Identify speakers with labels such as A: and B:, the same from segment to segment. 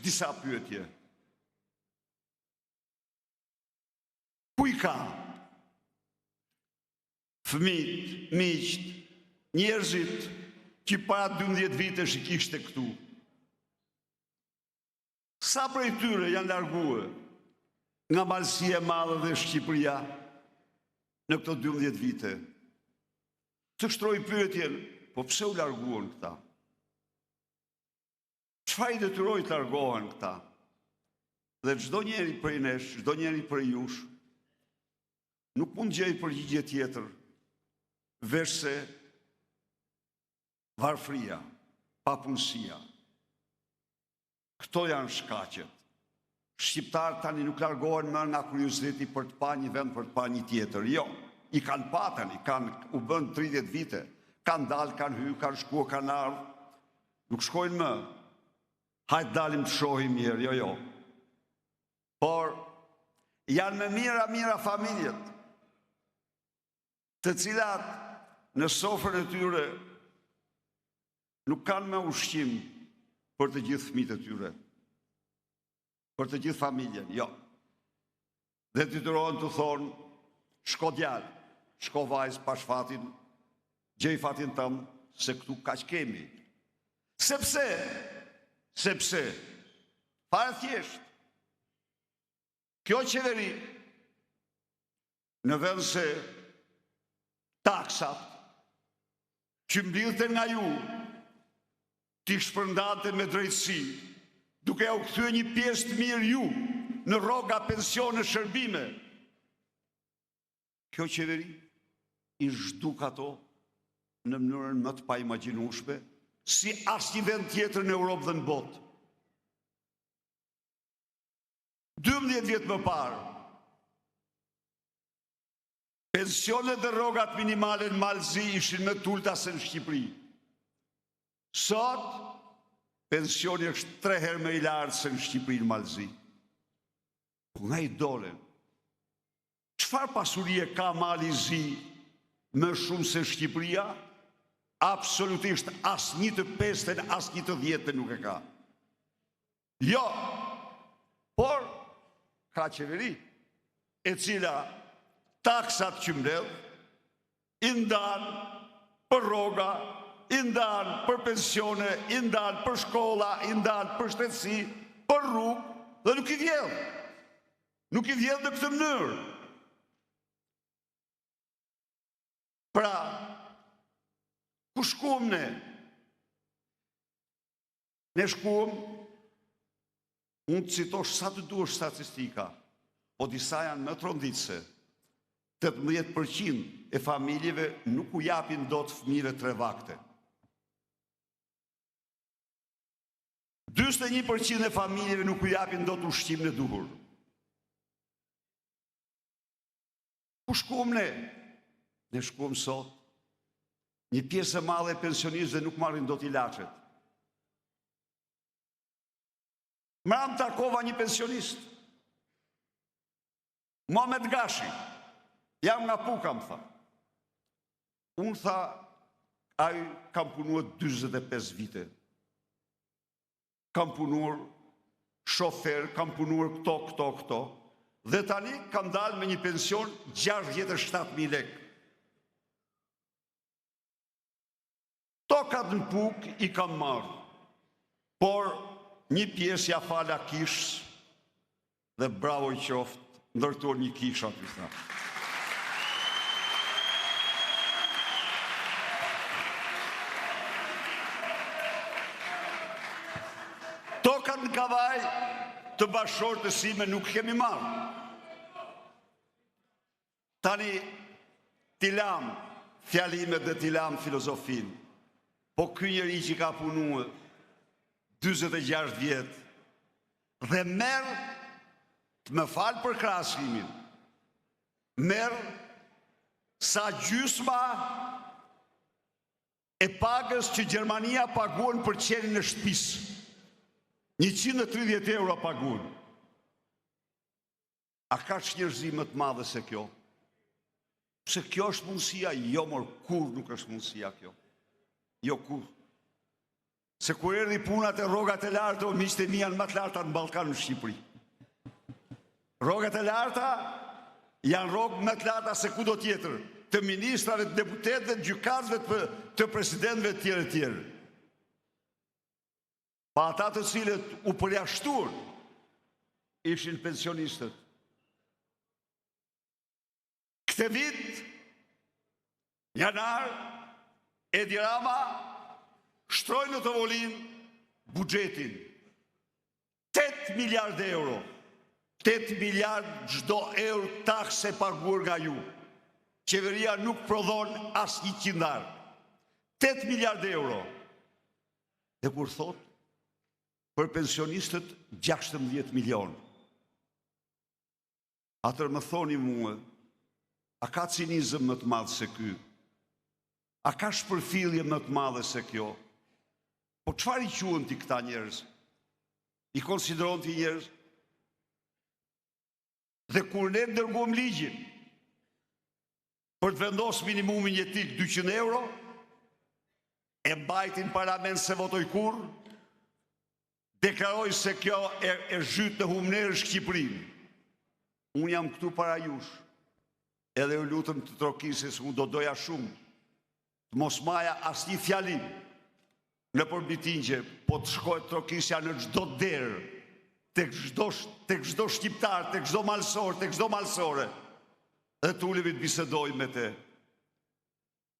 A: disa pyetje. Ku i ka fëmijët, miqt, njerëzit që para 12 vitesh i kishte këtu? Sa prej tyre janë larguar nga malësia e madhe dhe Shqipëria në këto 12 vite? Të shtroj pyetjen, po pse u larguan këta? Çfarë i detyroi të largohen këta? Dhe çdo njeri prej nesh, çdo njeri prej jush, nuk mund gjej përgjigje tjetër veçse varfëria, papunësia. Këto janë shkaqet. Shqiptarët tani nuk largohen më nga kurioziteti për të pa një vend, për të pa një tjetër. Jo, i kanë patën, u bën 30 vite, kanë dalë, kanë hyrë, kanë shkuar, kanë ardhur. Nuk shkojnë më. Hajtë dalim të shohim mirë, jo. Por janë me mira familjet, të cilat në sofrën e tyre nuk kanë me ushqim për të gjithë fëmijët e tyre, për të gjithë familjen, jo. Dhe detyrohen të thonë, shko djalë, shko vajzë, pash fatin, gjej fatin tëmë, se këtu kaq kemi. Sepse, fare thjesht, kjo qeveri, në vend se taksat, që mblidhte nga ju, t'i shpërndate me drejtësi, duke u kthyer një pjesë të mirë ju, në rroga, pensione, shërbime. Kjo qeveri i zhduk ato në mënyrën më të paimagjinueshme, si asnjë vend tjetër në Europë dhe në botë. 12 vjet më parë, pensionet dhe rrogat minimale në Malëzi ishin më të ulta se në Shqipëri. Sot, pensioni është 3 herë më i lartë se në Shqipëri në Malëzi. Po nga i dolen? Çfarë pasurie ka Malëzi më shumë se Shqipëria? Absolutisht asnjë të 5-ën, asnjë të 10-ën nuk e ka. Jo, por ka qeveri e cila taksat që mbledh, i ndan për rroga, i ndan për pensione, i ndan për shkolla, i ndan për shtetësi, për rrugë, dhe nuk i vjedh. Nuk i vjedh në këtë mënyrë. Pra, ku shkuam ne? Ne shkuam, unë të citosh sa të duash statistika, po disa janë më tronditëse. 18% e familjeve nuk u japin dot fëmijëve 3 vakte. 41% e familjeve nuk u japin dot ushqimin e duhur. Ku shkuam ne? Ne shkuam sot. Një pjesë e madhe e pensionistëve nuk marrin dot ilaçet. Mram takova një pensionist, Mohamed Gashi, jam nga Puka, më tha. Unë tha, ai kam punuar 45 vite. Kam punuar shofer, kam punuar këto. Dhe tani kam dalë me një pension 67.000 lekë. Tokat në Puk i kam marrë, por një pjesë ja fala kishës dhe bravo i qoftë, ndërtuar një kishë aty tha. Tokat në Kavaj të bashkëshortës sime nuk kemi marrë. Tani tilam fjalimet dhe tilam filozofin, po ky njeri që ka punuar 46 vjetë dhe merë, të më falë për krahasimin, merë sa gjysma e pagës që Gjermania paguan për qenin në shtëpisë. 130 euro paguan. A ka çnjerëzim më të madhe se kjo? Pse kjo është mundësia? Jo, mor, kur nuk është mundësia kjo. Jo, kur. se kur erdhi punat e rrogat e larta, o miqtë e mi janë më të larta në Ballkan në Shqipëri. Rrogat e larta janë rrogë më të larta se kudo tjetër, të ministrave, të deputetëve, të gjykatëve, të presidentëve të tjerë e tjerë. Pa ata të cilët u përjashtuan ishin pensionistët. Këtë vit, janar, Edi Rama shtroi në tavolinë buxhetin 8 miliard euro. 8 miliard çdo euro takse paguar nga ju. Qeveria nuk prodhon as 100 dinar. 8 miliard euro. Dhe kur thot për pensionistët 16 milion. Atër më thoni mua, a ka cinizëm më të madh se ky? A ka shpërfillje më të madhe se kjo? Po çfarë i quhen ti këta njerëz? I konsideron ti njerëz? Dhe kur ne dërguam ligjin për të vendosur minimumin jetik 200 euro, e mbajtin parlament se votoj kur, deklaroj se kjo e zhyt në humnerë Shqipërinë. Unë jam këtu para jush, edhe ju lutem të trokisë, se unë do doja shumë të mos maja asnjë fjalim në përbitingje, po të shkojë trokisja në çdo derë, tek çdo shqiptar, tek çdo malsor, tek çdo malsore, dhe të ulemi të bisedojmë me te.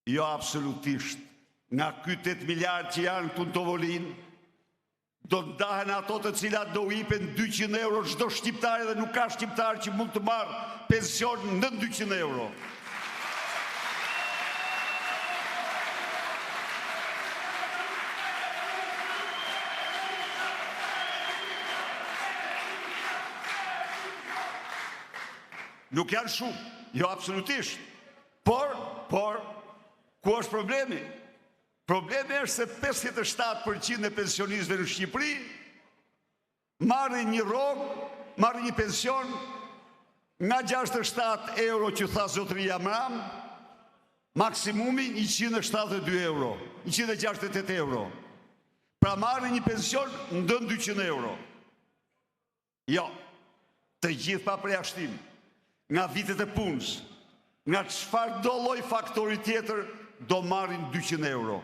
A: Jo absolutisht. Nga ky 8 miliard që janë këtu në tavolinë, do të ndahen ato të cilat do hipen 200 euro çdo shqiptar, dhe nuk ka shqiptar që mund të marrë pension në 200 euro. Nuk janë shumë, jo absolutisht. Por, ku është problemi? Problemi është se 57% e pensionistëve në Shqipëri marrin një rrogë, marrin një pension nga 67 euro që tha zotëria Mram, maksimumi 172 euro, 168 euro. Pra marrin një pension ndën 200 euro. Jo, të gjithë pa përjashtim, nga vitet e punës, nga çfarë do lloj faktori tjetër, do marrin 200 euro.